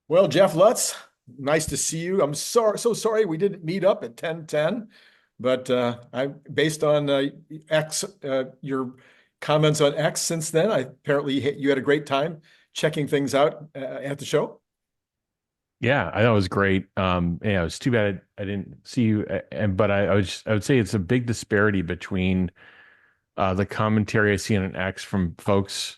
Well, Jeff Lutz, nice to see you. I'm so sorry we didn't meet up at 10:10, but I based on X your comments on X since then, I apparently you had a great time checking things out at the show. Yeah, I thought it was great. Yeah, it was too bad I didn't see you, and but I would say it's a big disparity between the commentary I see on an X from folks.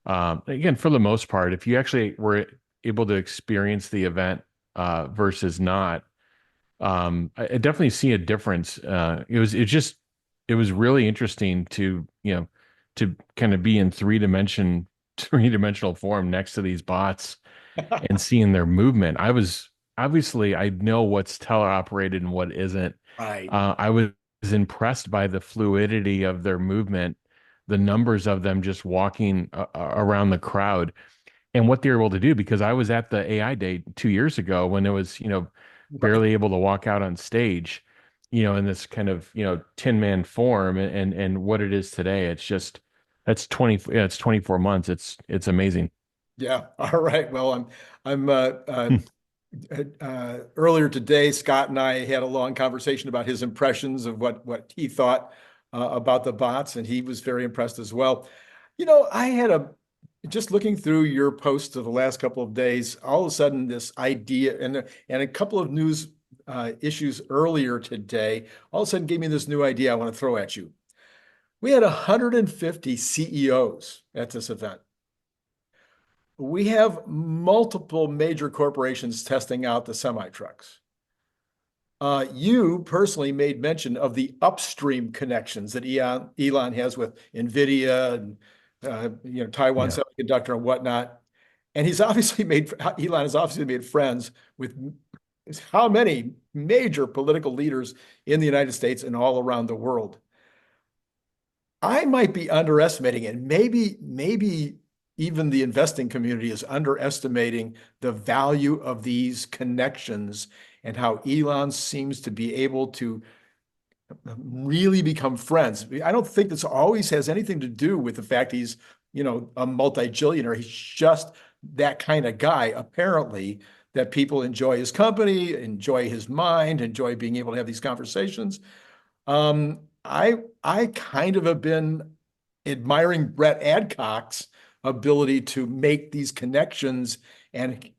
Again, for the most part, if you actually were able to experience the event versus not, I definitely see a difference. It was really interesting to to kind of be in three dimensional form next to these bots and seeing their movement. I was obviously I know what's teleoperated and what isn't. Right. I was impressed by the fluidity of their movement, the numbers of them just walking around the crowd, and what they were able to do. Because I was at the AI Day 2 years ago when it was Right. barely able to walk out on stage, in this kind of Tin Man form, and what it is today. It's just that's 20. Yeah, it's 24 months. It's amazing. Yeah. All right. Well, I'm earlier today, Scott and I had a long conversation about his impressions of what he thought about the bots, and he was very impressed as well. I had a just looking through your posts of the last couple of days, all of a sudden this idea and a couple of news issues earlier today, all of a sudden gave me this new idea I want to throw at you. We had 150 CEOs at this event. We have multiple major corporations testing out the semi trucks. You personally made mention of the upstream connections that Elon has with NVIDIA and Taiwan Yeah. Semiconductor and whatnot. And Elon has obviously made friends with how many major political leaders in the United States and all around the world. I might be underestimating it. Maybe even the investing community is underestimating the value of these connections and how Elon seems to be able to really become friends. I don't think this always has anything to do with the fact he's, a multi-jillionaire. He's just that kind of guy, apparently, that people enjoy his company, enjoy his mind, enjoy being able to have these conversations. I kind of have been admiring Brett Adcock's ability to make these connections and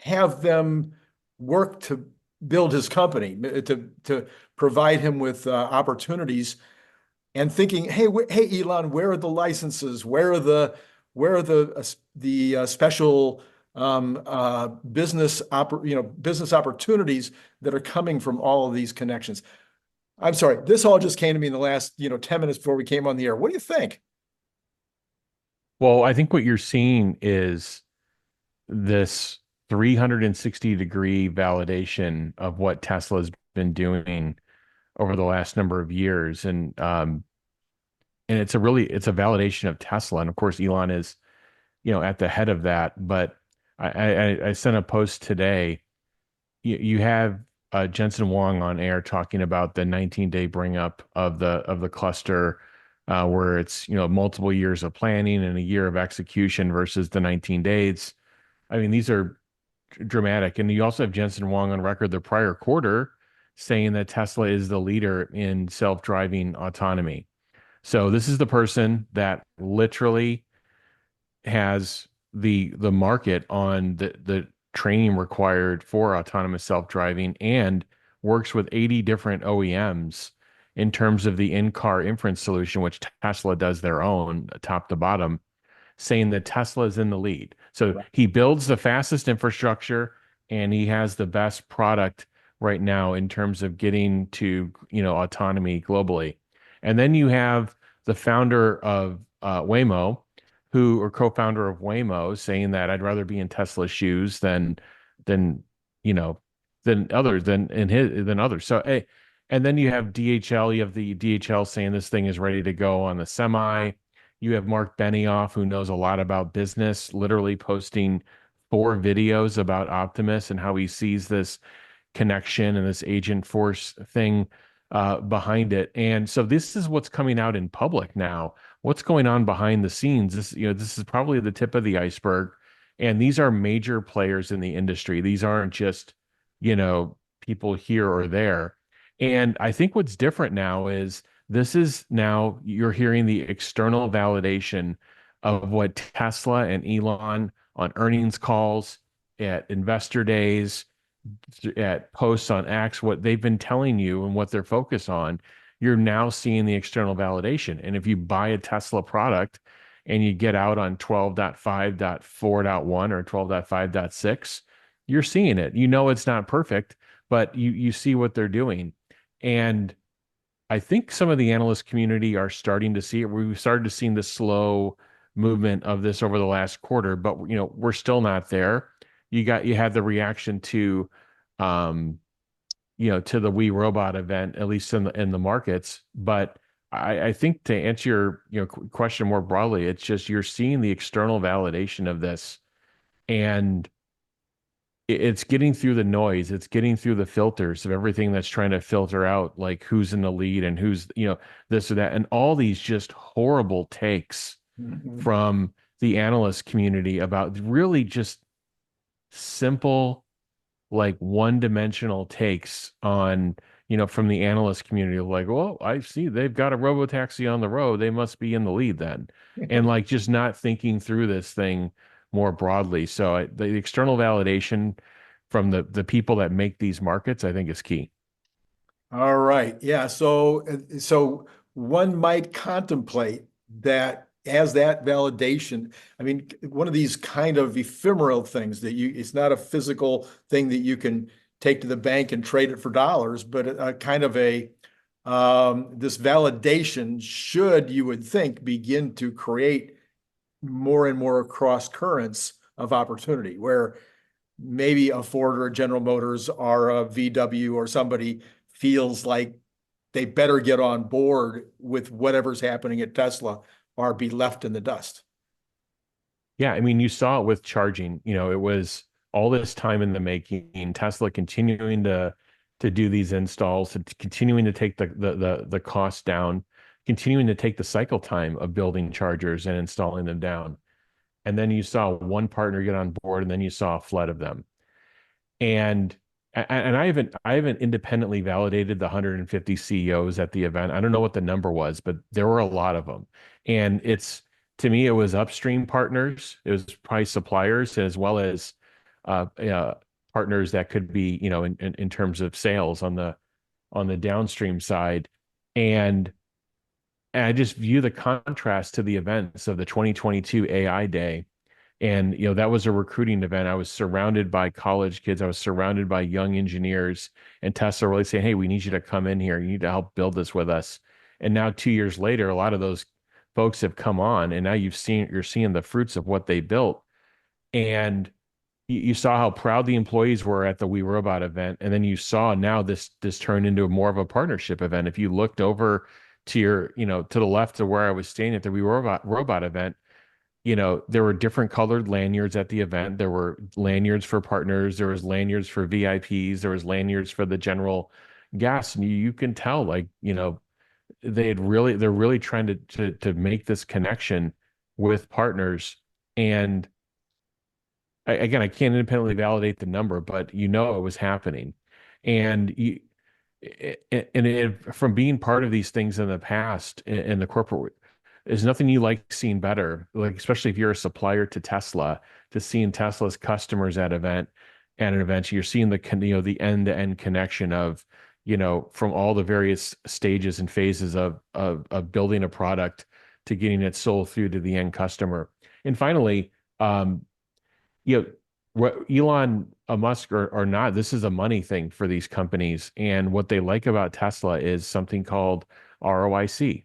have them work to build his company, to provide him with opportunities, and thinking, hey, Elon, where are the licenses? Where are the special business opportunities that are coming from all of these connections? I'm sorry, this all just came to me in the last 10 minutes before we came on the air. What do you think? Well, I think what you're seeing is this 360-degree validation of what Tesla's been doing over the last number of years. And it's a validation of Tesla. And of course, Elon is, at the head of that. But I sent a post today. You have Jensen Huang on air talking about the 19-day bring up of the cluster, where it's multiple years of planning and a year of execution versus the 19 days. I mean, these are dramatic. And you also have Jensen Huang on record the prior quarter saying that Tesla is the leader in self-driving autonomy. So this is the person that literally has the market on the training required for autonomous self-driving, and works with 80 different OEMs in terms of the in-car inference solution, which Tesla does their own top to bottom, saying that Tesla is in the lead. So Right. he builds the fastest infrastructure and he has the best product right now in terms of getting to, autonomy globally. And then you have the founder of Waymo, or co-founder of Waymo, saying that I'd rather be in Tesla's shoes than you know than others. So hey, and then you have DHL. You have the DHL saying this thing is ready to go on the semi. You have Mark Benioff, who knows a lot about business, literally posting 4 videos about Optimus and how he sees this connection and this agent force thing behind it. And so this is what's coming out in public now. What's going on behind the scenes? This is probably the tip of the iceberg. And these are major players in the industry. These aren't just, people here or there. And I think what's different now is this is now you're hearing the external validation of what Tesla and Elon on earnings calls, at investor days, at posts on X, what they've been telling you and what they're focused on. You're now seeing the external validation. And if you buy a Tesla product and you get out on 12.5.4.1 or 12.5.6, you're seeing it. You know it's not perfect, but you see what they're doing. And I think some of the analyst community are starting to see it. We've started to see the slow movement of this over the last quarter, but we're still not there. You had the reaction to um to the We Robot event, at least in the markets. But I think to answer your question more broadly, it's just you're seeing the external validation of this, and it's getting through the noise. It's getting through the filters of everything that's trying to filter out like who's in the lead and who's, this or that. And all these just horrible takes Mhm. from the analyst community about really just simple, like one-dimensional takes on, from the analyst community, like, well, I see they've got a robotaxi on the road. They must be in the lead then. And like just not thinking through this thing more broadly. So the external validation from the people that make these markets, I think is key. All right. Yeah. So one might contemplate that as that validation. I mean, one of these kind of ephemeral things that it's not a physical thing that you can take to the bank and trade it for dollars, but a kind of this validation should, you would think, begin to create more and more cross currents of opportunity where maybe a Ford or a General Motors or a VW or somebody feels like they better get on board with whatever's happening at Tesla or be left in the dust. Yeah, I mean, you saw it with charging. It was all this time in the making, Tesla continuing to do these installs, continuing to take the cost down, continuing to take the cycle time of building chargers and installing them down. And then you saw one partner get on board, and then you saw a flood of them. And I haven't independently validated the 150 CEOs at the event. I don't know what the number was, but there were a lot of them. And to me, it was upstream partners, it was probably suppliers, as well as partners that could be, in terms of sales on the downstream side. And I just view the contrast to the events of the 2022 AI Day. And, that was a recruiting event. I was surrounded by college kids. I was surrounded by young engineers, and Tesla really saying, hey, we need you to come in here. You need to help build this with us. And now 2 years later, a lot of those folks have come on, and now you're seeing the fruits of what they built. And you saw how proud the employees were at the We Robot event. And then you saw now this turn into more of a partnership event. If you looked over to to the left of where I was staying at the We Robot event, there were different colored lanyards at the event. There were lanyards for partners. There was lanyards for VIPs. There was lanyards for the general guests. And you can tell, like, they're really trying to make this connection with partners. And again, I can't independently validate the number, but it was happening. And from being part of these things in the past in the corporate, there's nothing you like seeing better, like especially if you're a supplier to Tesla, to seeing Tesla's customers at an event, you're seeing the end-to-end connection of, from all the various stages and phases of building a product to getting it sold through to the end customer. And finally, what Elon Musk or not, this is a money thing for these companies. And what they like about Tesla is something called ROIC.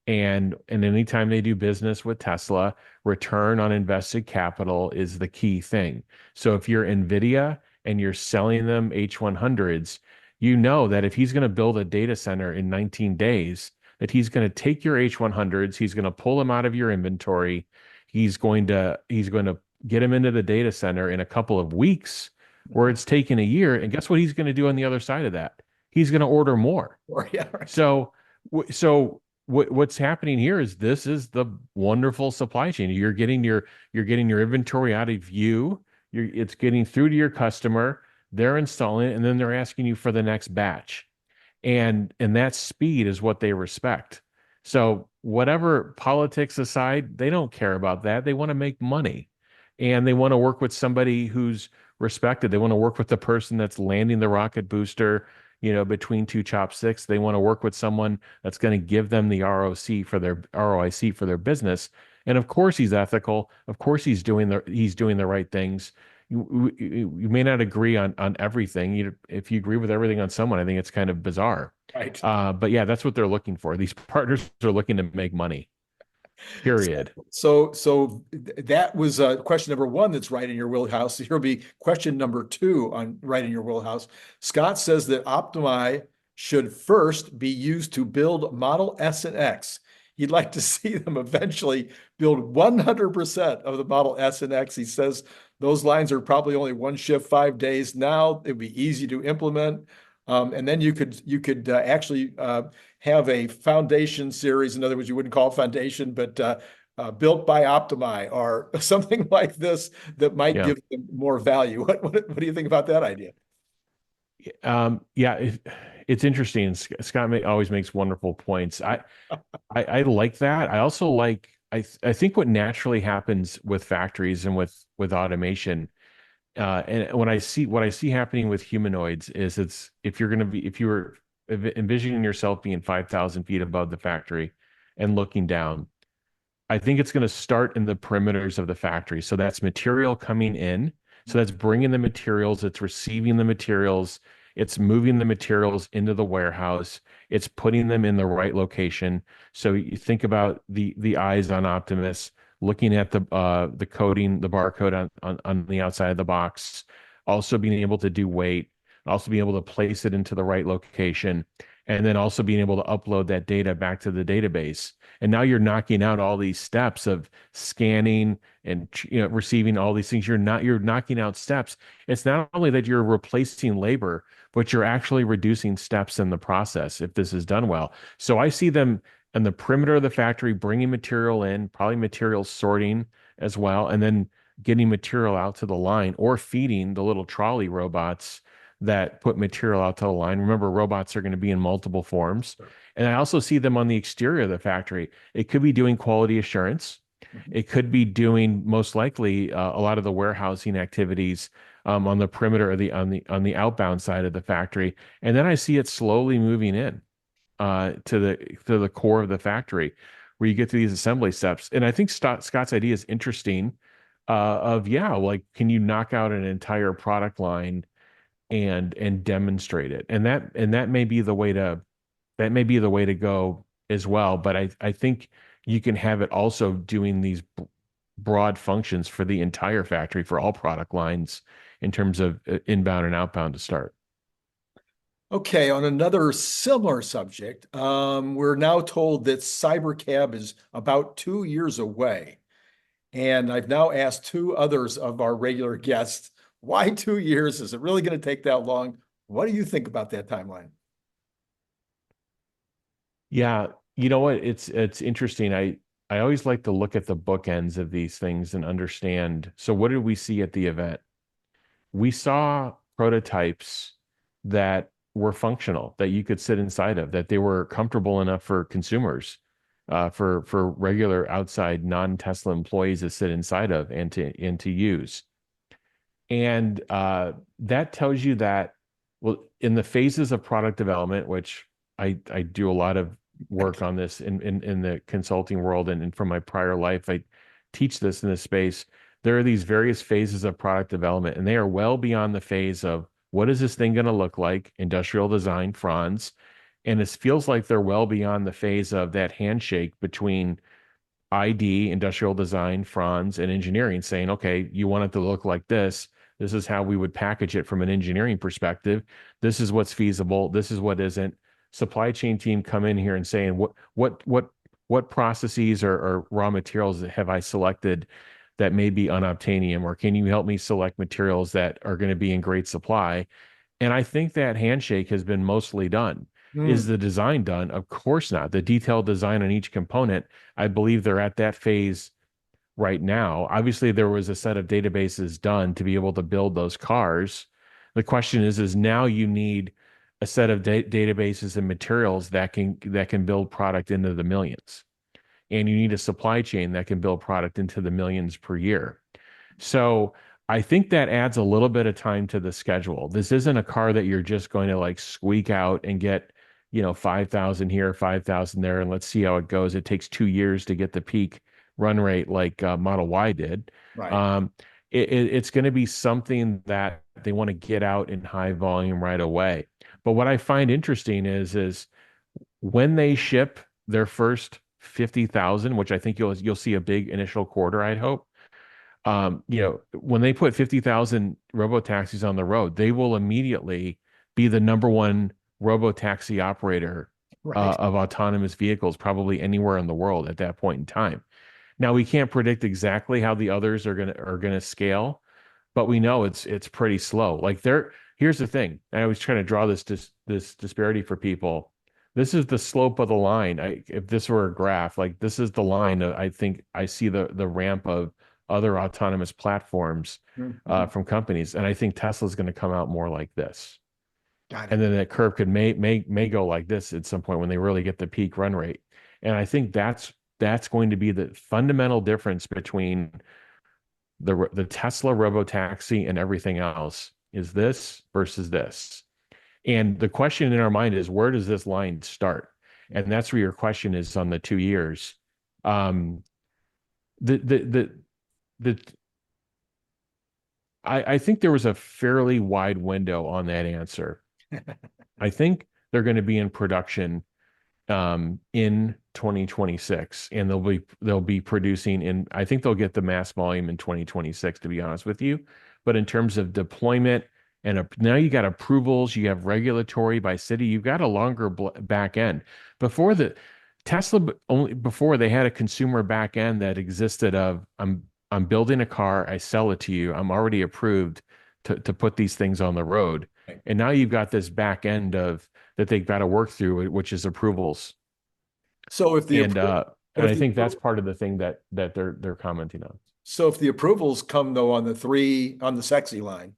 And anytime they do business with Tesla, return on invested capital is the key thing. So if you're NVIDIA and you're selling them H100s, you know that if he's going to build a data center in 19 days, that he's going to take your H100s, he's going to pull them out of your inventory, he's going to get them into the data center in a couple of weeks, where it's taken a year. And guess what he's going to do on the other side of that? He's going to order more. Or yeah, right. So what's happening here is this is the wonderful supply chain. You're getting your inventory out of you. It's getting through to your customer. They're installing it, and then they're asking you for the next batch. And that speed is what they respect. So whatever politics aside, they don't care about that. They want to make money, and they want to work with somebody who's respected. They want to work with the person that's landing the rocket booster, between two chopsticks. They want to work with someone that's going to give them the ROIC for their business. And of course he's ethical. Of course he's doing the right things. You may not agree on everything. If you agree with everything on someone, I think it's kind of bizarre. Right. But yeah, that's what they're looking for. These partners are looking to make money. Period. So that was question number one that's right in your wheelhouse. Here will be question number two on right in your wheelhouse. Scott says that Optimi should first be used to build Model S and X. He'd like to see them eventually build 100% of the Model S and X. He says those lines are probably only one shift, 5 days. Now it'd be easy to implement. And then you could actually have a foundation series. In other words, you wouldn't call it foundation, but built by Optimi or something like this that might Yeah. give them more value. What do you think about that idea? Yeah, it's interesting. Scott always makes wonderful points. I like that. I also like I think what naturally happens with factories and with automation, and what I see happening with humanoids is if you were envisioning yourself being 5,000 feet above the factory and looking down, I think it's going to start in the perimeters of the factory. So that's material coming in. So that's bringing the materials, it's receiving the materials, it's moving the materials into the warehouse, it's putting them in the right location. So you think about the eyes on Optimus, looking at the coding, the barcode on the outside of the box, also being able to do weight, also being able to place it into the right location, and then also being able to upload that data back to the database. And now you're knocking out all these steps of scanning and receiving all these things. You're knocking out steps. It's not only that you're replacing labor, but you're actually reducing steps in the process if this is done well. So I see them in the perimeter of the factory bringing material in, probably material sorting as well, and then getting material out to the line or feeding the little trolley robots that put material out to the line. Remember, robots are going to be in multiple forms. And I also see them on the exterior of the factory. It could be doing quality assurance. It could be doing most likely a lot of the warehousing activities on the perimeter of on the outbound side of the factory. And then I see it slowly moving in to the core of the factory, where you get to these assembly steps. And I think Scott's idea is interesting. Like, can you knock out an entire product line and demonstrate it? And that may be the way to go as well. But I think you can have it also doing these broad functions for the entire factory for all product lines in terms of inbound and outbound to start. Okay, on another similar subject, we're now told that CyberCab is about 2 years away. And I've now asked two others of our regular guests, why 2 years? Is it really going to take that long? What do you think about that timeline? Yeah, you know what? It's interesting. I always like to look at the bookends of these things and understand. So what did we see at the event? We saw prototypes that were functional, that you could sit inside of, that they were comfortable enough for consumers, for regular outside non-Tesla employees to sit inside of and to use. And that tells you that, well, in the phases of product development, which I do a lot of work on this in the consulting world, and from my prior life, I teach this in this space. There are these various phases of product development, and they are well beyond the phase of what is this thing going to look like, industrial design, Franz. And it feels like they're well beyond the phase of that handshake between ID, industrial design, Franz, and engineering, saying, okay, you want it to look like this. This is how we would package it from an engineering perspective. This is what's feasible. This is what isn't. Supply chain team come in here and saying, what processes or raw materials have I selected that may be unobtainium, or can you help me select materials that are going to be in great supply? And I think that handshake has been mostly done. Is the design done? Of course not. The detailed design on each component, I believe they're at that phase right now. Obviously, there was a set of databases done to be able to build those cars. The question is now you need a set of databases and materials that can build product into the millions, and you need a supply chain that can build product into the millions per year. So I think that adds a little bit of time to the schedule. This isn't a car that you're just going to like squeak out and get, 5,000 here, 5,000 there, and let's see how it goes. It takes 2 years to get the peak run rate like Model Y did. Right. Um, it's going to be something that they want to get out in high volume right away. But what I find interesting is when they ship their first 50,000, which I think you'll see a big initial quarter, I'd hope. When they put 50,000 robotaxis on the road, they will immediately be the number one robotaxi operator Right. of autonomous vehicles, probably anywhere in the world at that point in time. Now we can't predict exactly how the others are gonna scale, but we know it's pretty slow. Like here's the thing. I was trying to draw this disparity for people. This is the slope of the line. If this were a graph, like this is the line. I think I see the ramp of other autonomous platforms from companies, and I think Tesla's going to come out more like this. Got it. And then that curve could may go like this at some point when they really get the peak run rate. And I think that's going to be the fundamental difference between the Tesla robotaxi and everything else is this versus this. And the question in our mind is, where does this line start? And that's where your question is on the 2 years. Um, I think there was a fairly wide window on that answer. I think they're going to be in production in 2026, and they'll be producing in. I think they'll get the mass volume in 2026, to be honest with you. But in terms of deployment and now you got approvals, you have regulatory by city, you've got a longer back end. Before before they had a consumer back end that existed of I'm building a car, I sell it to you, I'm already approved to put these things on the road. Right. And now you've got this back end of that they've got to work through, which is approvals. So if the And I think that's part of the thing that they're commenting on. So if the approvals come though on the sexy line,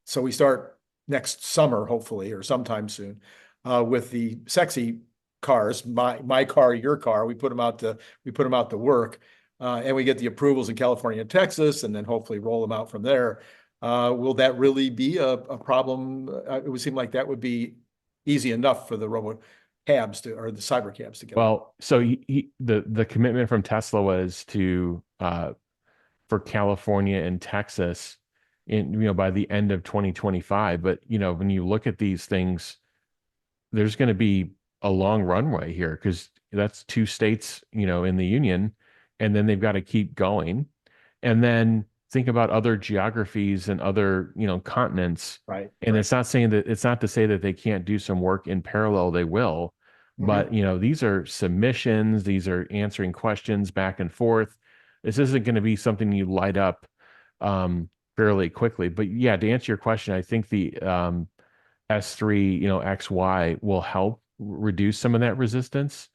so we start next summer, hopefully, or sometime soon, with the sexy cars, my car, your car, we put them out to work, and we get the approvals in California and Texas, and then hopefully roll them out from there. Will that really be a problem? It would seem like that would be easy enough for the robo cabs or the cyber cabs to get. Well, so the commitment from Tesla was to for California and Texas by the end of 2025. But when you look at these things, there's going to be a long runway here because that's 2 states, in the union, and then they've got to keep going. And then think about other geographies and other, continents. Right. And it's not to say that they can't do some work in parallel, they will. But, these are submissions, these are answering questions back and forth. This isn't going to be something you light up fairly quickly. But yeah, to answer your question, I think the S3, XY will help reduce some of that resistance.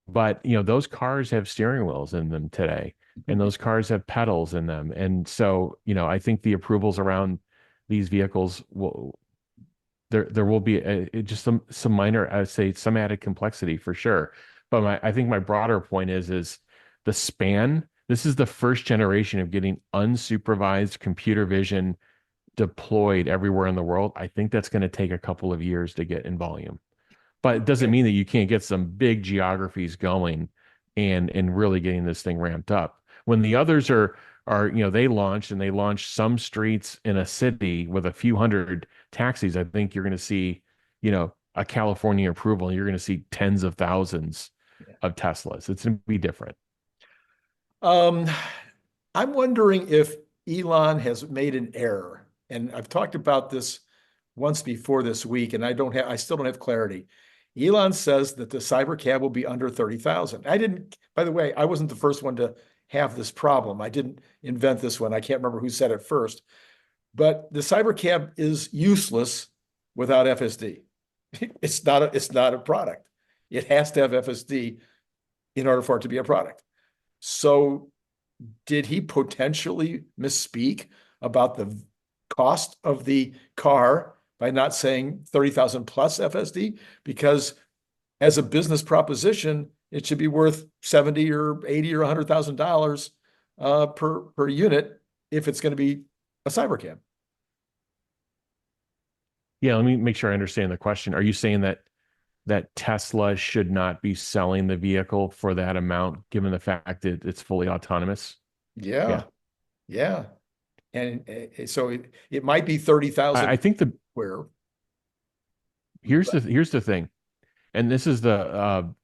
But, those cars have steering wheels in them today, and those cars have pedals in them. And so, I think the approvals around these vehicles there will be just some minor, I'd say, some added complexity for sure. But I think my broader point is the span. This is the first generation of getting unsupervised computer vision deployed everywhere in the world. I think that's going to take a couple of years to get in volume. But it doesn't mean that you can't get some big geographies going and really getting this thing ramped up. When the others are they launched some streets in a city with a few hundred taxis. I think you're going to see, a California approval, and you're going to see tens of thousands of Teslas. It's going to be different. I'm wondering if Elon has made an error, and I've talked about this once before this week, and I still don't have clarity. Elon says that the cyber cab will be under 30,000. By the way, I wasn't the first one to have this problem. I didn't invent this one. I can't remember who said it first, but the cyber cab is useless without FSD. it's not a product. It has to have FSD in order for it to be a product. So did he potentially misspeak about the cost of the car by not saying 30,000 plus FSD? Because as a business proposition, it should be worth 70 or 80 or $100,000 per unit if it's going to be a cybercam. Yeah, let me make sure I understand the question. Are you saying that Tesla should not be selling the vehicle for that amount, given the fact that it's fully autonomous? Yeah, Yeah. yeah. And so it might be 30,000 I think where, here's the thing, and this is the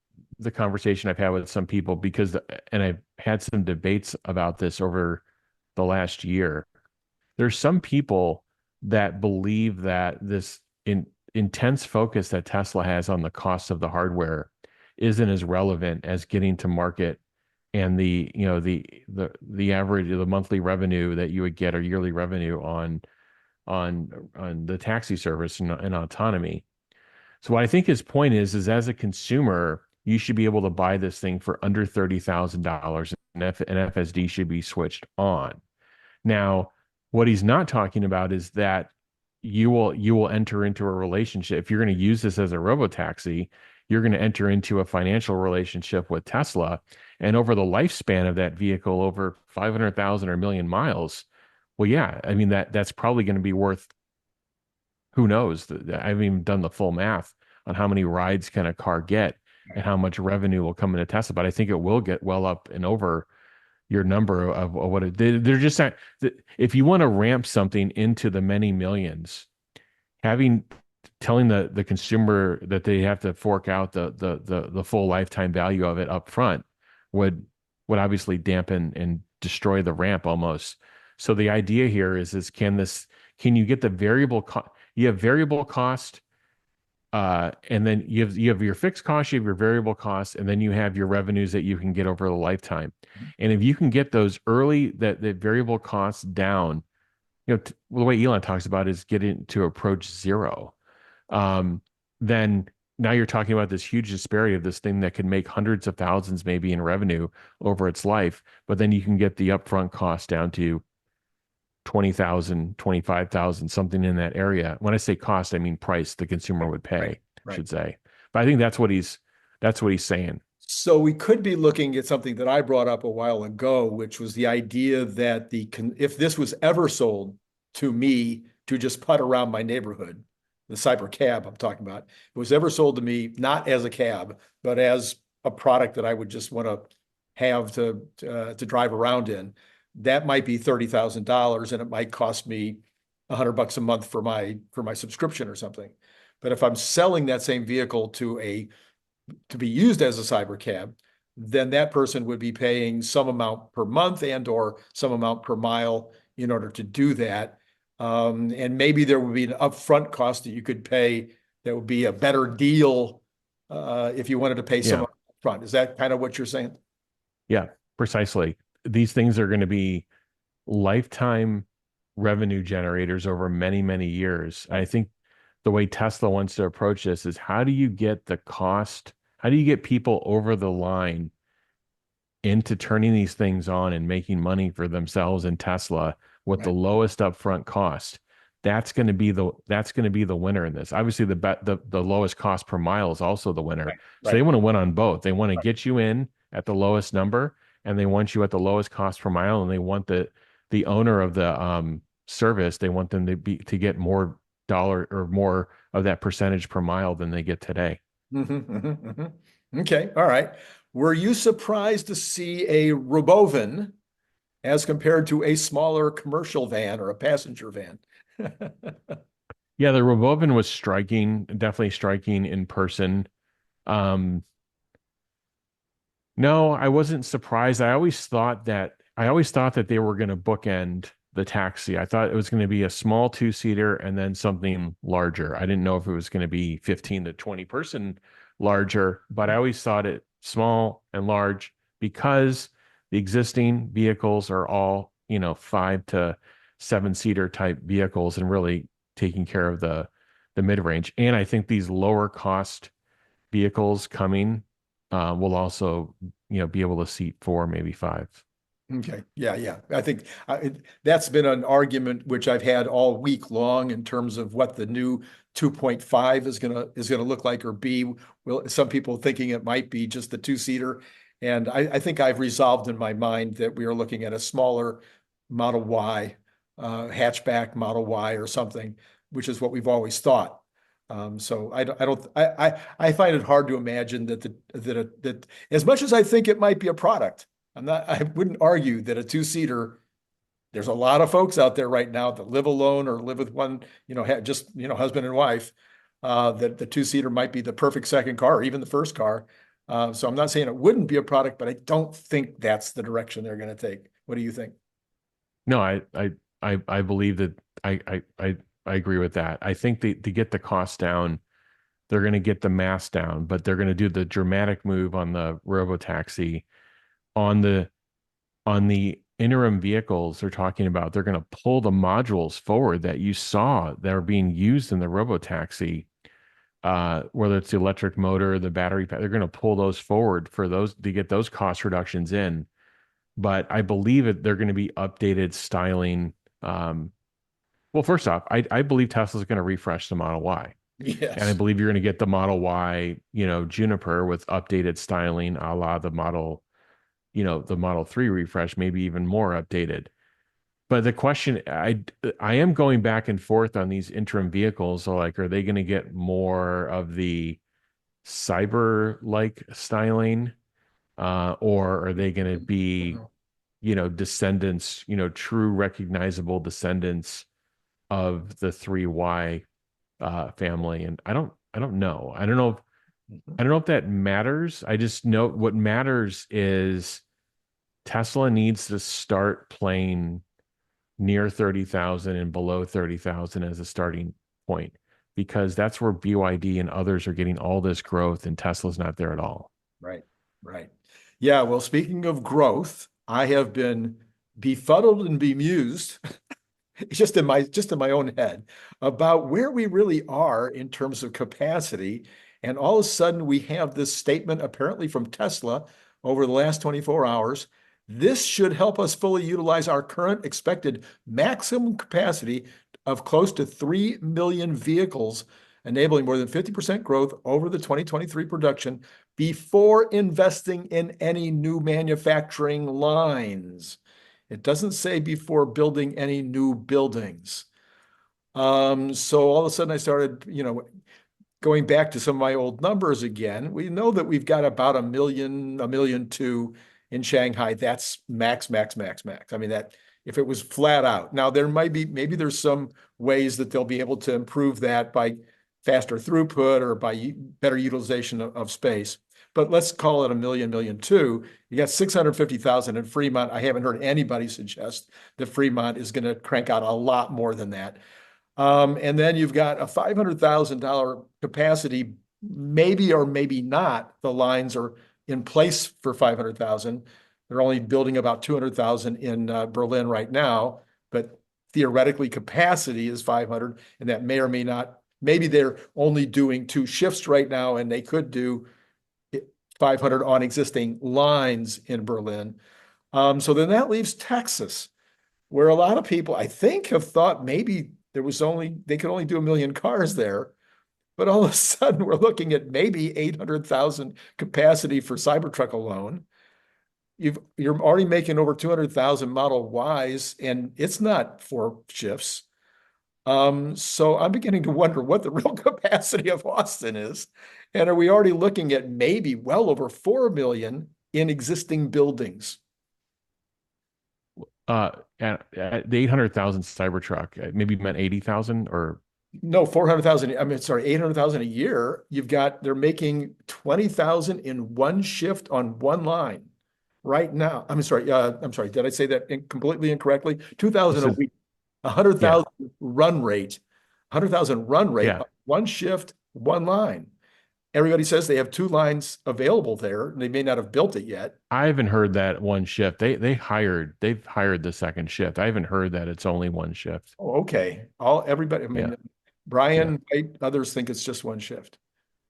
conversation I've had with some people and I've had some debates about this over the last year. There's some people that believe that this intense focus that Tesla has on the cost of the hardware isn't as relevant as getting to market and the average of the monthly revenue that you would get or yearly revenue on the taxi service and autonomy. So what I think his point is as a consumer, you should be able to buy this thing for under $30,000 and FSD should be switched on. Now, what he's not talking about is that you will enter into a relationship. If you're going to use this as a robotaxi, you're going to enter into a financial relationship with Tesla. And over the lifespan of that vehicle, over 500,000 or a million miles, well, yeah, I mean that's probably going to be worth, who knows? I haven't even done the full math on how many rides can a car get and how much revenue will come into Tesla. But I think it will get well up and over your number of what they're just not. If you want to ramp something into the many millions, telling the consumer that they have to fork out the full lifetime value of it up front would obviously dampen and destroy the ramp almost. So the idea here is can you get the variable cost? You have variable cost, and then you have your fixed cost, you have your variable costs, and then you have your revenues that you can get over the lifetime. And if you can get those early, that the variable costs down, the way Elon talks about is getting to approach zero. Then now you're talking about this huge disparity of this thing that could make hundreds of thousands maybe in revenue over its life, but then you can get the upfront cost down to 20,000, 25,000, something in that area. When I say cost, I mean price the consumer would pay, right, I right. should say. But I think that's what he's saying. So we could be looking at something that I brought up a while ago, which was the idea that if this was ever sold to me to just putt around my neighborhood, the cyber cab I'm talking about, if it was ever sold to me not as a cab, but as a product that I would just want to have to drive around in, that might be $30,000, and it might cost me $100 a month for my subscription or something. But if I'm selling that same vehicle to be used as a cyber cab, then that person would be paying some amount per month and or some amount per mile in order to do that. And maybe there would be an upfront cost that you could pay that would be a better deal if you wanted to pay some upfront. Is that kind of what you're saying? Yeah, precisely. These things are going to be lifetime revenue generators over many, many years. I think the way Tesla wants to approach this is how do you get people over the line into turning these things on and making money for themselves and Tesla with the lowest upfront cost? That's going to be the winner in this. Obviously, the lowest cost per mile is also the winner. Right, So right. they want to win on both. They want to get you in at the lowest number, and they want you at the lowest cost per mile, and they want the owner of the service, they want them to get more dollar or more of that percentage per mile than they get today. Okay, all right. Were you surprised to see a Robovan as compared to a smaller commercial van or a passenger van? Yeah, the Robovan was definitely striking in person. Um, no, I wasn't surprised. I always thought that they were going to bookend the taxi. I thought it was going to be a small two-seater and then something larger. I didn't know if it was going to be 15 to 20 person larger, but I always thought it small and large because the existing vehicles are all, 5 to 7 seater type vehicles and really taking care of the the mid-range. And I think these lower cost vehicles coming will also, be able to seat 4, maybe 5. Okay. Yeah. Yeah. I think that's been an argument which I've had all week long in terms of what the new 2.5 is gonna look like or be. Well, some people thinking it might be just the two-seater. And I think I've resolved in my mind that we are looking at a smaller Model Y, hatchback Model Y or something, which is what we've always thought. So I find it hard to imagine that as much as I think it might be a product, I wouldn't argue that a two-seater, there's a lot of folks out there right now that live alone or live with one, just, husband and wife, that the two-seater might be the perfect second car or even the first car. So I'm not saying it wouldn't be a product, but I don't think that's the direction they're going to take. What do you think? No, I believe that I agree with that. I think to get the cost down, they're going to get the mass down, but they're going to do the dramatic move on the robotaxi. On the interim vehicles they're talking about, they're going to pull the modules forward that you saw that are being used in the robotaxi, whether it's the electric motor, the battery pack, they're going to pull those forward for those to get those cost reductions in. But I believe that they're going to be updated styling. Well, first off, I believe Tesla's going to refresh the Model Y. And I Yes. believe you're going to get the Model Y, Juniper with updated styling, a la the Model 3 refresh, maybe even more updated. But the question, I am going back and forth on these interim vehicles. So like, are they going to get more of the cyber-like styling? Or are they going to be, descendants, true recognizable descendants of the 3Y family? And I don't know. I don't know if that matters. I just know what matters is Tesla needs to start playing near 30,000 and below 30,000 as a starting point, because that's where BYD and others are getting all this growth and Tesla's not there at all. Right. Right. Yeah. Well, speaking of growth, I have been befuddled and bemused just in my own head about where we really are in terms of capacity. And all of a sudden we have this statement apparently from Tesla over the last 24 hours. This should help us fully utilize our current expected maximum capacity of close to 3 million vehicles, enabling more than 50% growth over the 2023 production before investing in any new manufacturing lines. It doesn't say before building any new buildings. So all of a sudden I started, going back to some of my old numbers again. We know that we've got about a million two in Shanghai. That's max, max, max, max. I mean, that if it was flat out. Now there maybe there's some ways that they'll be able to improve that by faster throughput or by better utilization of space. But let's call it a million two. You got 650,000 in Fremont. I haven't heard anybody suggest that Fremont is going to crank out a lot more than that. And then you've got a $500,000 capacity, maybe or maybe not. The lines are in place for 500,000. They're only building about 200,000 in Berlin right now, but theoretically capacity is 500, and that may or may not. Maybe they're only doing 2 shifts right now, and they could do 500 on existing lines in Berlin. So then that leaves Texas, where a lot of people, I think, have thought maybe they could only do 1 million cars there. But all of a sudden, we're looking at maybe 800,000 capacity for Cybertruck alone. You're already making over 200,000 Model Ys, and it's not 4 shifts. So I'm beginning to wonder what the real capacity of Austin is. And are we already looking at maybe well over 4 million in existing buildings? At the 800,000 Cybertruck, maybe meant 80,000 or No, 400,000. I mean, sorry, 800,000 a year. They're making 20,000 in one shift on one line right now. I'm sorry. Did I say that completely incorrectly? 2,000 a week, yeah, 100,000 run rate, 100,000 run rate, yeah. one shift, one line. Everybody says they have 2 lines available there, and they may not have built it yet. I haven't heard that one shift. They've hired the second shift. I haven't heard that it's only one shift. Oh, okay. Everybody, I mean, Yeah. Yeah. Brian, others think it's just one shift.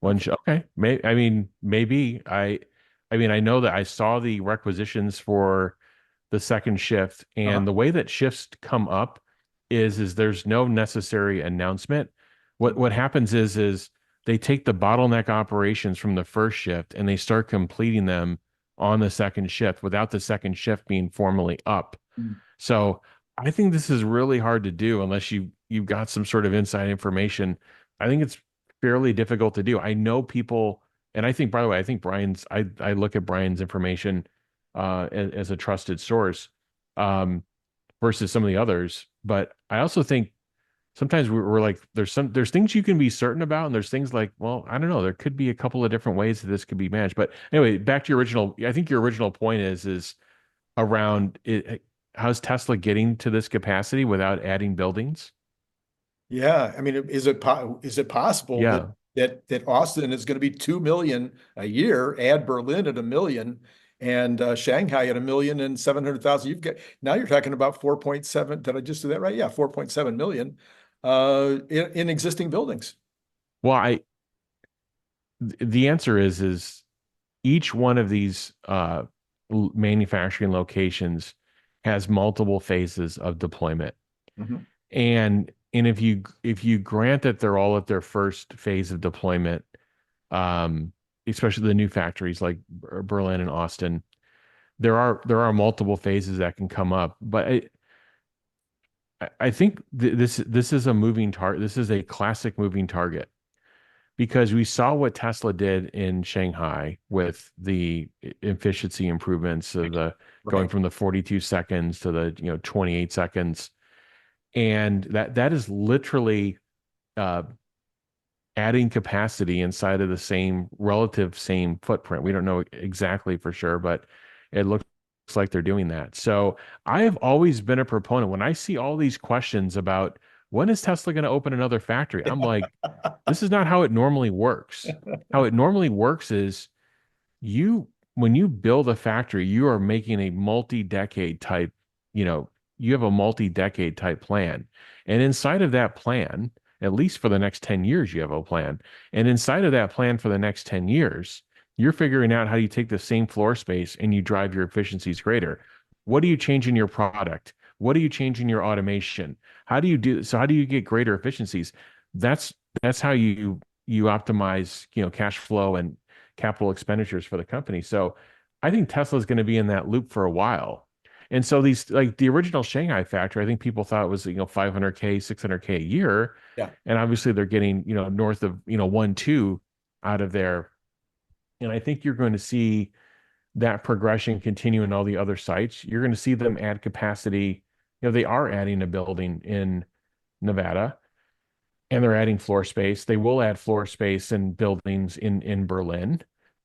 One Okay. sh okay. I mean, maybe I mean, I know that I saw the requisitions for the second shift, Uh-huh. and the way that shifts come up is there's no necessary announcement. What happens is they take the bottleneck operations from the first shift and they start completing them on the second shift without the second shift being formally up. Mm. So I think this is really hard to do unless you've got some sort of inside information. I think it's fairly difficult to do. I know people, and I think, by the way, I think I look at Brian's information as a trusted source um, versus some of the others. But I also think sometimes we're like, there's things you can be certain about, and there's things like, well, I don't know, there could be a couple of different ways that this could be managed. But anyway, back to your original, I think your original point is around it. How's Tesla getting to this capacity without adding buildings? Yeah, I mean, is it possible that Yeah. Austin is going to be 2 million a year, add Berlin at 1 million, and Shanghai at 1,700,000? You've got now you're talking about 4.7. Did I just do that right? Yeah, 4.7 million in existing buildings. Well, the answer is each one of these manufacturing locations has multiple phases of deployment. Mhm. And if you grant that they're all at their first phase of deployment, um, especially the new factories like Berlin and Austin, there are multiple phases that can come up. But I think this is a moving target. This is a classic moving target because we saw what Tesla did in Shanghai with the efficiency improvements of the going Right. from the 42 seconds to the 28 seconds, and that is literally uh, adding capacity inside of the same footprint. We don't know exactly for sure, but it looks like they're doing that. So I have always been a proponent when I see all these questions about when is Tesla going to open another factory? I'm like, this is not how it normally works. How it normally works is you when you build a factory, you are making a multi-decade type, you know, you have a multi-decade type plan. And inside of that plan, at least for the next 10 years, you have a plan. And inside of that plan for the next 10 years, you're figuring out how you take the same floor space and you drive your efficiencies greater. What do you change in your product? What do you change in your automation? How do you get greater efficiencies? That's that's how you optimize, cash flow and capital expenditures for the company. So I think Tesla is going to be in that loop for a while. And so these like the original Shanghai factory, I think people thought it was 500K, 600K a year, Yeah. and obviously they're getting north of 1, 2 out of there. And I think you're going to see that progression continue in all the other sites. You're going to see them add capacity. They are adding a building in Nevada and they're adding floor space. They will add floor space and buildings in Berlin.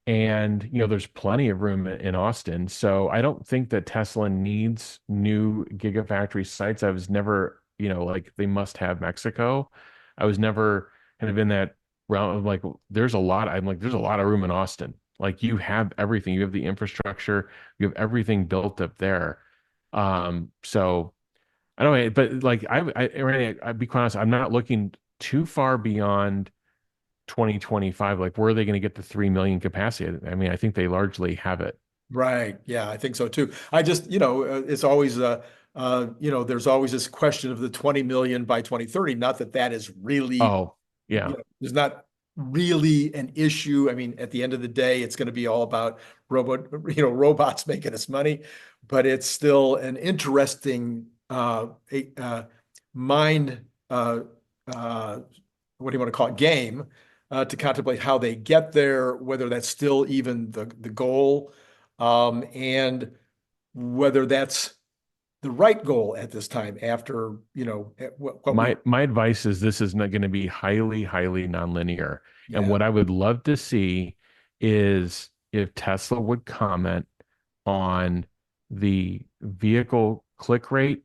And there's plenty of room in Austin. So I don't think that Tesla needs new gigafactory sites. I was never, like they must have Mexico. I was never kind of in that realm of like there's a lot of room in Austin. Like you have everything. You have the infrastructure, you have everything built up there. So I don't know, but like Randy, I'd be quite honest, I'm not looking too far beyond 2025. Like, where are they going to get the 3 million capacity? I mean, I think they largely have it. Right. Yeah, I think so too. I just, it's always, there's always this question of the 20 million by 2030. Not that that is really, Oh, yeah. there's not really an issue. I mean, at the end of the day, it's going to be all about robots making us money, but it's still an interesting mind, what do you want to call it, game to contemplate how they get there, whether that's still even the goal, and whether that's the right goal at this time after, what we, My advice is this is not going to be highly, highly nonlinear. And yeah, what I would love to see is if Tesla would comment on the vehicle click rate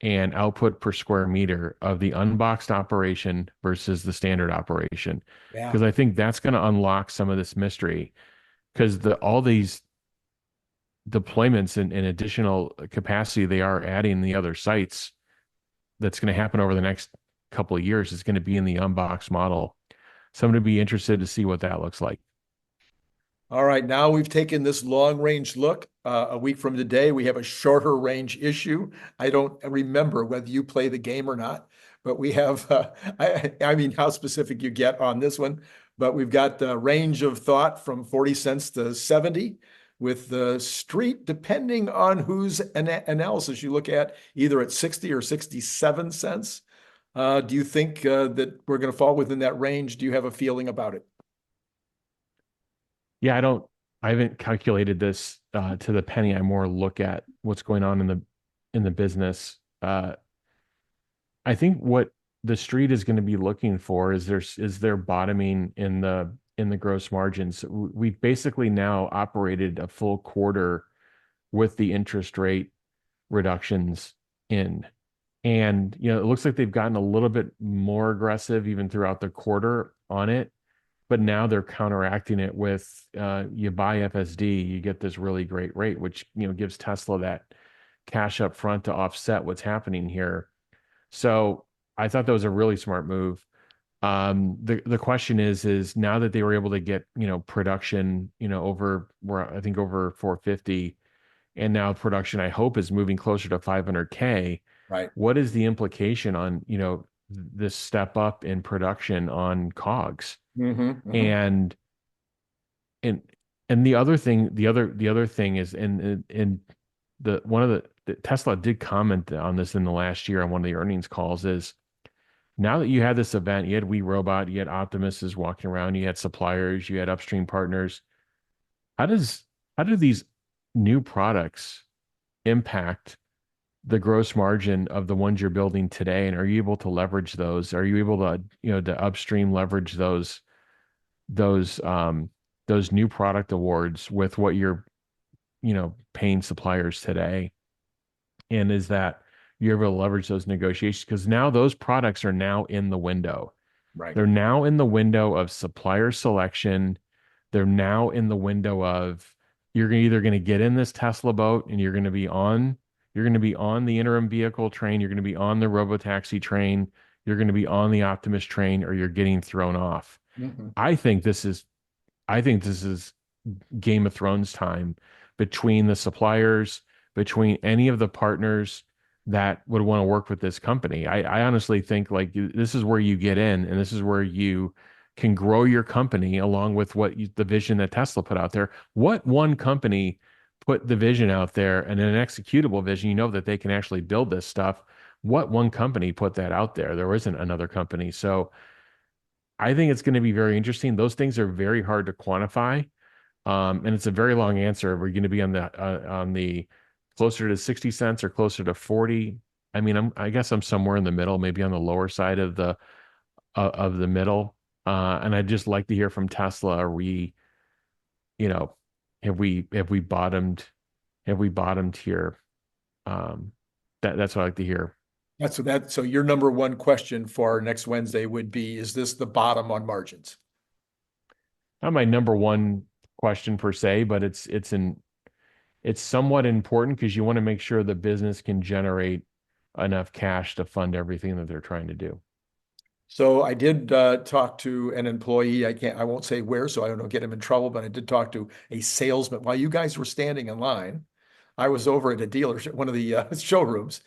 and output per square meter of the unboxed operation versus the standard operation. yeah, Because I think that's going to unlock some of this mystery. Because all these deployments and additional capacity they are adding the other sites that's going to happen over the next couple of years is going to be in the unboxed model. So I'm going to be interested to see what that looks like. All right, now we've taken this long range look. A week from today, we have a shorter range issue. I don't remember whether you play the game or not, but we have, I mean, how specific you get on this one, but we've got the range of thought from 40 cents to 70, with the street, depending on whose analysis you look at, either at 60 or 67 cents. Do you think that we're going to fall within that range? Do you have a feeling about it? Yeah, I haven't calculated this to the penny. I more look at what's going on in the business. I think what the street is going to be looking for is there bottoming in the gross margins. We've basically now operated a full quarter with the interest rate reductions in. And, it looks like they've gotten a little bit more aggressive even throughout the quarter on it. But now they're counteracting it with you buy FSD, you get this really great rate, which, gives Tesla that cash up front to offset what's happening here. So I thought that was a really smart move. The question is now that they were able to get, production, over where I think over 450, and now production I hope is moving closer to 500K. Right. What is the implication on, this step up in production on COGS? And and and the other thing is, and the one of the Tesla did comment on this in the last year on one of the earnings calls, is now that you had this event, you had We Robot, you had Optimus is walking around, you had suppliers, you had upstream partners. How does how do these new products impact the gross margin of the ones you're building today? And are you able to leverage those? Are you able to, to upstream leverage those those new product awards with what you're, paying suppliers today? And is that you're able to leverage those negotiations? Because now those products are now in the window. Right. They're now in the window of supplier selection. They're now in the window of you're either going to get in this Tesla boat and you're going to be on the interim vehicle train, you're going to be on the robotaxi train, you're going to be on the Optimus train, or you're getting thrown off. Mhm. I think this is I think this is Game of Thrones time between the suppliers, between any of the partners that would want to work with this company. I honestly think like this is where you get in, and this is where you can grow your company along with the vision that Tesla put out there. What one company put the vision out there and an executable vision, that they can actually build this stuff. What one company put that out there? There isn't another company. So I think it's going to be very interesting. Those things are very hard to quantify. And it's a very long answer. We're going to be on the closer to 60 cents or closer to 40. I mean, I guess I'm somewhere in the middle, maybe on the lower side of the middle. And I'd just like to hear from Tesla. Are we, you know, have we bottomed here? That's what I like to hear. So your number one question for next Wednesday would be, is this the bottom on margins? Not my number one question per se, but it's somewhat important because you want to make sure the business can generate enough cash to fund everything that they're trying to do. So I did talk to an employee. I won't say where, so I don't get him in trouble, but I did talk to a salesman. While you guys were standing in line, I was over at a dealership, one of the showrooms,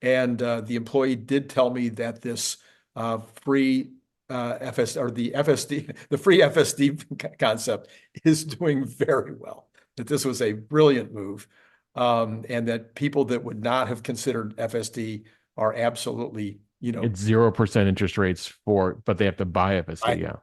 and the employee did tell me that this free FS or the FSD, the free FSD concept is doing very well. That this was a brilliant move, and that people that would not have considered FSD are absolutely, It's 0% interest rates but they have to buy FSD. Yeah.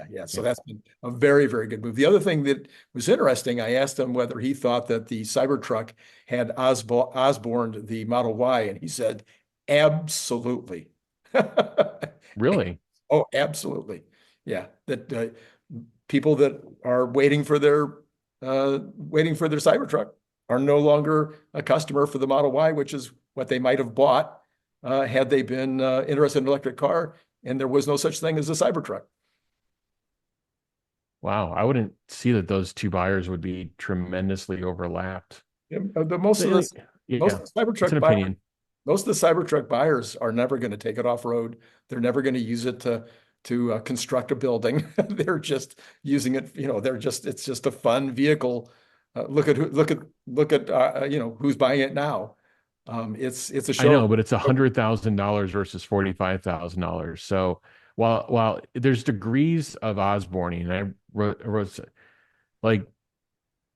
yeah. So that's been a very, very good move. The other thing that was interesting, I asked him whether he thought that the Cybertruck had Osborne the Model Y, and he said, absolutely. Really? Oh, absolutely. Yeah. That people that are waiting for their Cybertruck are no longer a customer for the Model Y, which is what they might have bought had they been interested in an electric car, and there was no such thing as a Cybertruck. Wow. I wouldn't see that those two buyers would be tremendously overlapped. Yeah, most of Yeah, the it's an Cybertruck buyers opinion. most of the Cybertruck buyers are never going to take it off road. They're never going to use it to construct a building. They're just using it. It's just a fun vehicle. Look at who's buying it now. It's a I show. know, but it's $100,000 versus $45,000. So while there's degrees of Osborne, and I wrote like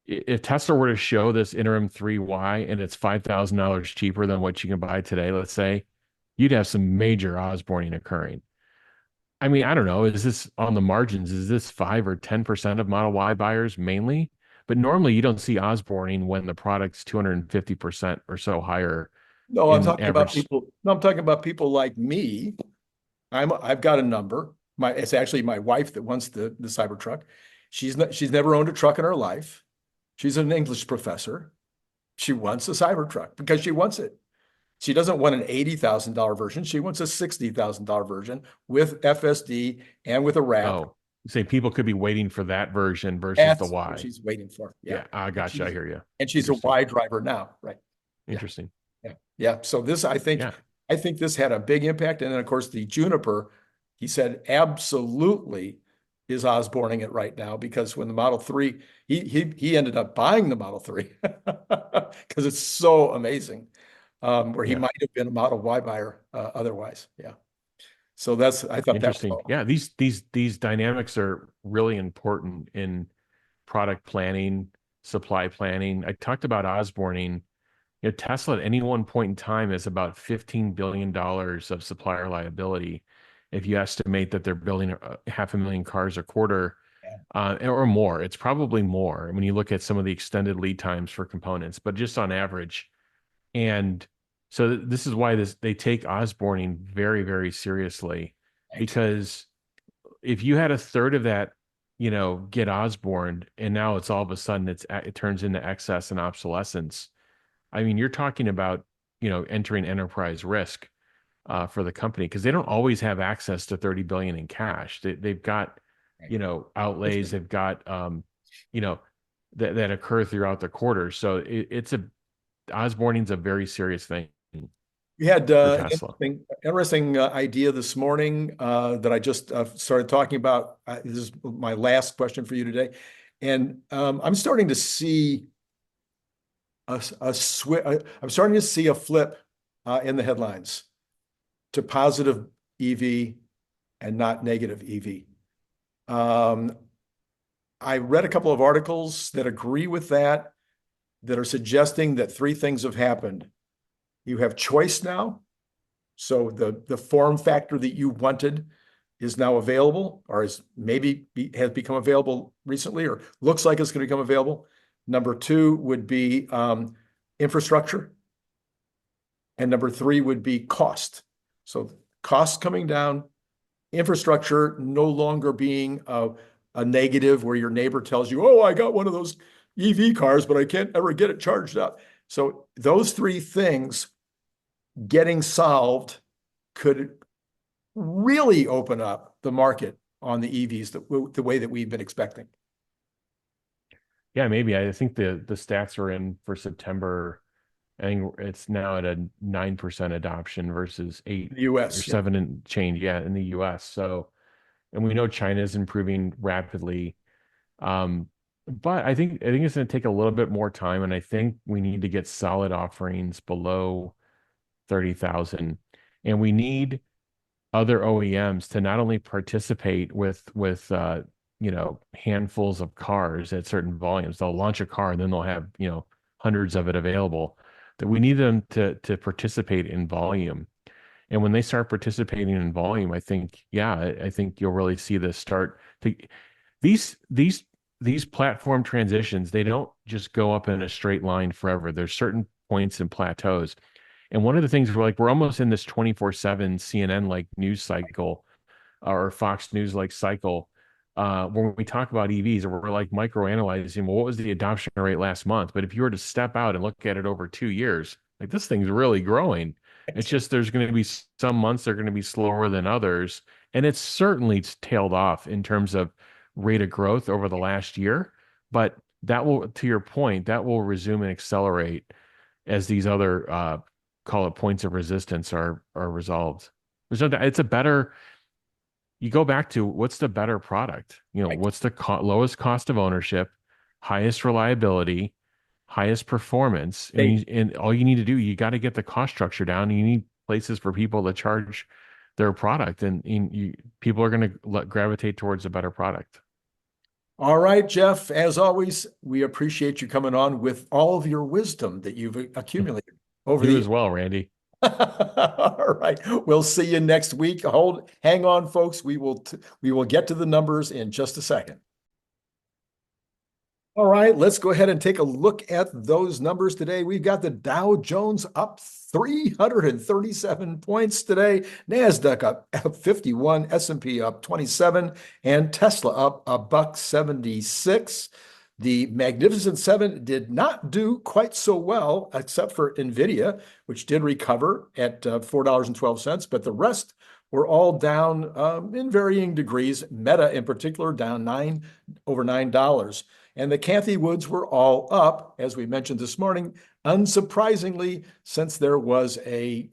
if Tesla were to show this interim 3Y and it's $5,000 cheaper than what you can buy today, let's say, you'd have some major Osborning occurring. I mean, I don't know. Is this on the margins? Is this 5 or 10% of Model Y buyers mainly? But normally you don't see Osborning when the product's 250% or so higher No, I'm in talking about average. people. No, I'm talking about people like me. I've got a number. It's actually my wife that wants the Cybertruck. She's never owned a truck in her life. She's an English professor. She wants a Cybertruck because she wants it. She doesn't want an $80,000 version. She wants a $60,000 version with FSD and with a wrap. Oh, say people could be waiting for that version versus the That's what Y. she's waiting for. Yeah. Yeah, I And gotcha. I hear you. she's a Interesting. Y driver now. Right. Yeah. Interesting. Yeah. Yeah. So Yeah. I think this had a big impact. And then of course the Juniper, he said absolutely is Osborning it right now because when the Model 3, he ended up buying the Model 3 because it's so amazing. Where he Yeah. might have been a Model Y buyer otherwise. Yeah. So I thought that was Interesting. all. Yeah, these dynamics are really important in product planning, supply planning. I talked about Osborning. Tesla at any one point in time is about $15 billion of supplier liability. If you estimate that they're building 500,000 cars a quarter, Yeah. or more, it's probably more when you look at some of the extended lead times for components, but just on average. And so this is why they take Osborning very, very seriously, Right. because if you had a third of that, get Osborne, and now it's all of a sudden it turns into excess and obsolescence. I mean, you're talking about, entering enterprise risk for the company because they don't always have access to 30 billion in cash. They've got, Right. That's outlays. good. They've got, you know, that occur throughout the quarter. So it's Osborning's a very serious thing We had for an Tesla. interesting idea this morning that I just started talking about. This is my last question for you today. And I'm starting to see I'm starting to see a flip in the headlines to positive EV and not negative EV. Um, I read a couple of articles that agree with that are suggesting that three things have happened. You have choice now. So the form factor that you wanted is now available or has become available recently or looks like it's going to become available. Number two would be infrastructure. And number three would be cost. So costs coming down, infrastructure no longer being a negative where your neighbor tells you, oh, I got one of those EV cars, but I can't ever get it charged up. So those three things getting solved could really open up the market on the EVs the way that we've been expecting. Yeah, maybe. I think the stats are in for September. I think it's now at a 9% adoption versus 8 In the or US, yeah. 7 and change, yeah, in the US. So, and we know China is improving rapidly. Um, but I think it's going to take a little bit more time, and I think we need to get solid offerings below 30,000, and we need other OEMs to not only participate with handfuls of cars at certain volumes. They'll launch a car and then they'll have, hundreds of it available. That we need them to participate in volume. And when they start participating in volume, I think, yeah, I think you'll really see this start to these platform transitions, they don't just go up in a straight line forever. There's certain points and plateaus. And one of the things we're almost in this 24/7 CNN like news cycle or Fox News like cycle when we talk about EVs, we're like microanalyzing, well, what was the adoption rate last month? But if you were to step out and look at it over 2 years, like this thing's really growing. It's just there's going to be some months that are going to be slower than others. And it's certainly tailed off in terms of rate of growth over the last year. But that will, to your point, that will resume and accelerate as these other call it points of resistance are resolved. There's no, it's a better, you go back to what's the better product? Right. What's the lowest cost of ownership, highest reliability, highest performance, and all you need to do, you got to get the cost structure down. You need places for people to charge their product, and people are going to gravitate towards a better product. All right, Jeff, as always, we appreciate you coming on with all of your wisdom that you've accumulated over You the as well, Randy. All right. We'll see you next week. Hang on, folks. We will get to the numbers in just a second. All right, let's go ahead and take a look at those numbers today. We've got the Dow Jones up 337 points today, NASDAQ up 51, S&P up 27, and Tesla up $1.76. The Magnificent Seven did not do quite so well, except for NVIDIA, which did recover at $4.12, but the rest were all down in varying degrees. Meta, in particular, down over $9. And the Cathie Woods were all up, as we mentioned this morning, unsurprisingly, since there was a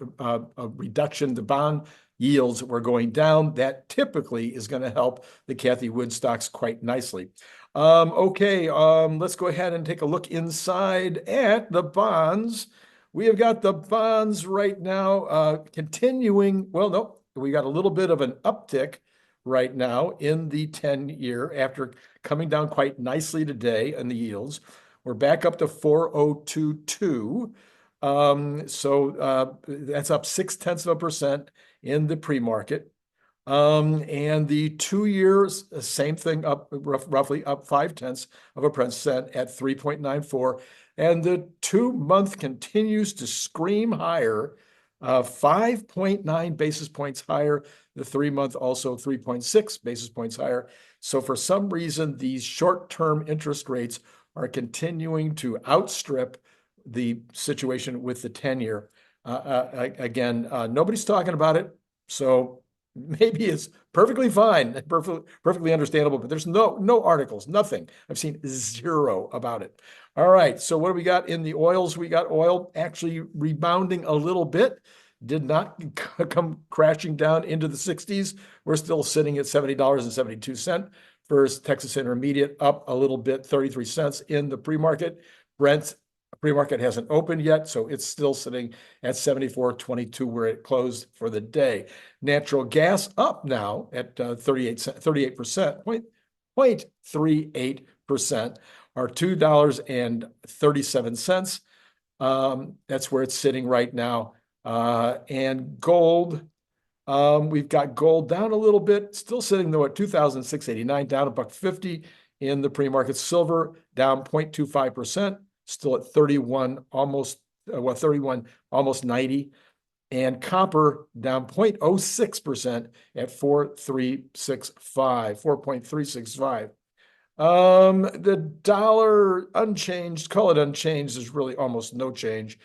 reduction, the bond yields were going down. That typically is going to help the Cathie Wood stocks quite nicely. Okay, let's go ahead and take a look inside at the bonds. We have got the bonds right now continuing. Well, no, we got a little bit of an uptick right now in the 10-year after coming down quite nicely today in the yields. We're back up to 4.022. So that's up 0.6% in the pre-market. And the 2 years, same thing, up roughly up 0.5% at 3.94. And the 2-month continues to scream higher, 5.9 basis points higher. The 3-month also 3.6 basis points higher. So for some reason, these short-term interest rates are continuing to outstrip the situation with the 10-year. Again, nobody's talking about it, so maybe it's perfectly fine, perfectly understandable, but there's no articles, nothing. I've seen zero about it. All right, so what do we got in the oils? We got oil actually rebounding a little bit. Did not come crashing down into the 60s. We're still sitting at $70.72. First Texas Intermediate up a little bit, 33 cents in the pre-market. Brent pre-market hasn't opened yet, so it's still sitting at 74.22 where it closed for the day. Natural gas up now at 38%, 0.38%, or $2.37. That's where it's sitting right now. And gold, we've got gold down a little bit, still sitting though at 2,689, down $1.50 in the pre-market. Silver down 0.25%, still at 31, almost 90. And copper down 0.06% at 4.365. The dollar unchanged, call it unchanged, there's really almost no change.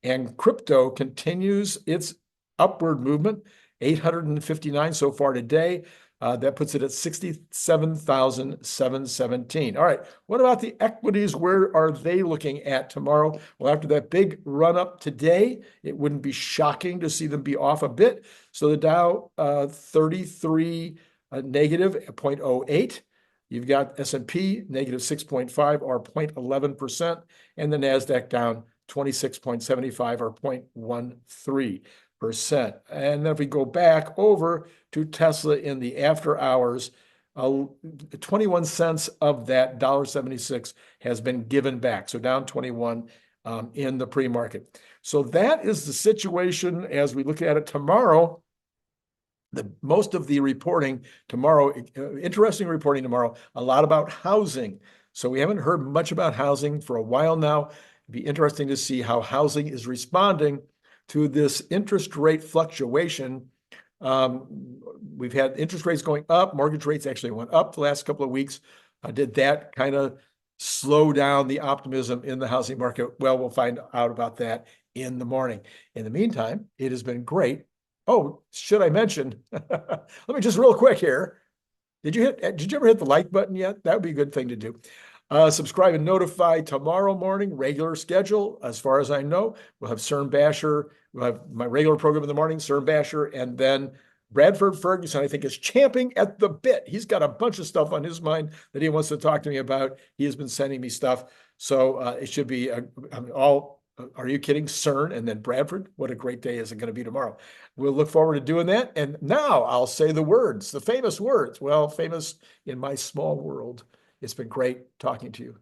And crypto continues its upward movement, 859 so far today. That puts it at 67,717. All right, what about the equities? Where are they looking at tomorrow? Well, after that big run up today, it wouldn't be shocking to see them be off a bit. So the Dow 33 negative at 0.08. You've got S&P negative 6.5 or 0.11%, and the NASDAQ down 26.75 or 0.13%. And then if we go back over to Tesla in the after hours, 21 cents of that $1.76 has been given back. So down 21 in the pre-market. So that is the situation as we look at it tomorrow. Most of the reporting tomorrow, interesting reporting tomorrow, a lot about housing. So we haven't heard much about housing for a while now. It'd be interesting to see how housing is responding to this interest rate fluctuation. We've had interest rates going up. Mortgage rates actually went up the last couple of weeks. Did that kind of slow down the optimism in the housing market? Well, we'll find out about that in the morning. In the meantime, it has been great. Oh, should I mention, let me just real quick here. Did you ever hit the like button yet? That would be a good thing to do. Subscribe and notify tomorrow morning, regular schedule. As far as I know, we'll have Cern Basher We'll have my regular program in the morning, Cern Basher, and then Bradford Ferguson, I think, is champing at the bit. He's got a bunch of stuff on his mind that he wants to talk to me about. He has been sending me stuff. So it should be are you kidding? Cern and then Bradford. What a great day is it going to be tomorrow? We'll look forward to doing that. And now I'll say the words, the famous words. Well, famous in my small world. It's been great talking to you.